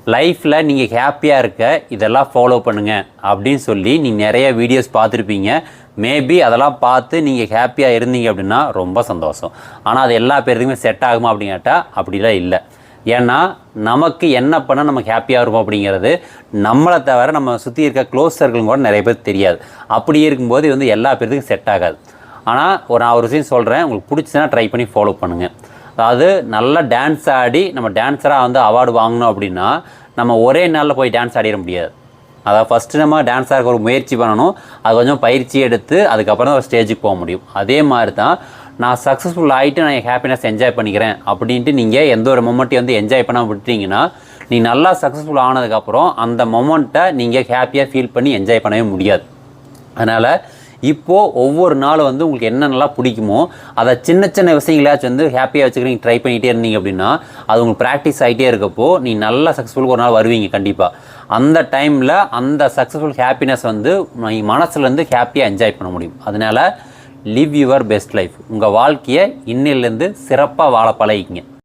லைஃப்பில் நீங்கள் ஹாப்பியாக இருக்க இதெல்லாம் ஃபாலோ பண்ணுங்கள் அப்படின்னு சொல்லி நீங்கள் நிறைய வீடியோஸ் பார்த்துருப்பீங்க. மேபி அதெல்லாம் பார்த்து நீங்கள் ஹாப்பியாக இருந்தீங்க அப்படின்னா ரொம்ப சந்தோஷம். ஆனால் அது எல்லா பேருக்குமே செட் ஆகுமா அப்படின்னு கேட்டால் அப்படிலாம் இல்லை. ஏன்னா நமக்கு என்ன பண்ணால் நம்ம ஹாப்பியாக இருக்கும் அப்படிங்கிறது நம்மளை தவிர நம்ம சுற்றி இருக்க க்ளோஸ் சர்க்கிளும் கூட நிறைய பேர் தெரியாது. அப்படி இருக்கும்போது இது வந்து எல்லா பேருக்கும் செட் ஆகாது. ஆனால் நான் ஒரு விஷயம் சொல்கிறேன், உங்களுக்கு பிடிச்சதுன்னா ட்ரை பண்ணி ஃபாலோ பண்ணுங்கள். அதாவது நல்லா டான்ஸ் ஆடி நம்ம டான்ஸராக வந்து அவார்டு வாங்கணும் அப்படின்னா நம்ம ஒரே நாளில் போய் டான்ஸ் ஆடிட முடியாது. அதாவது ஃபஸ்ட்டு நம்ம டான்ஸாக ஒரு முயற்சி பண்ணணும், அது கொஞ்சம் பயிற்சி எடுத்து அதுக்கப்புறம் தான் ஒரு ஸ்டேஜுக்கு போக முடியும். அதே மாதிரி தான் நான் சக்ஸஸ்ஃபுல் ஆகிட்டு நான் என் ஹாப்பினஸ் என்ஜாய் பண்ணிக்கிறேன் அப்படின்ட்டு நீங்கள் எந்த ஒரு மொமெண்ட்டையும் வந்து என்ஜாய் பண்ண விட்டுட்டீங்கன்னா நீங்கள் நல்லா சக்ஸஸ்ஃபுல் ஆனதுக்கப்புறம் அந்த மொமெண்ட்டை நீங்கள் ஹாப்பியாக ஃபீல் பண்ணி என்ஜாய் பண்ணவே முடியாது. அதனால் இப்போது ஒவ்வொரு நாளும் வந்து உங்களுக்கு என்னென்னலாம் பிடிக்குமோ அதை சின்ன சின்ன விஷயங்களாச்சும் வந்து ஹாப்பியாக வச்சுக்கிறீங்க ட்ரை பண்ணிகிட்டே இருந்தீங்க அப்படின்னா அது உங்களுக்கு ப்ராக்டிஸ் ஆகிட்டே இருக்கப்போ நீ நல்லா சக்ஸஸ்ஃபுல் ஒரு நாள் வருவீங்க கண்டிப்பாக. அந்த டைமில் அந்த சக்ஸஸ்ஃபுல் ஹாப்பினஸ் வந்து மனசுலேருந்து ஹாப்பியாக என்ஜாய் பண்ண முடியும். அதனால் லிவ் யுவர் பெஸ்ட் லைஃப். உங்கள் வாழ்க்கையை இன்னிலேருந்து சிறப்பாக வாழ பழகிங்க.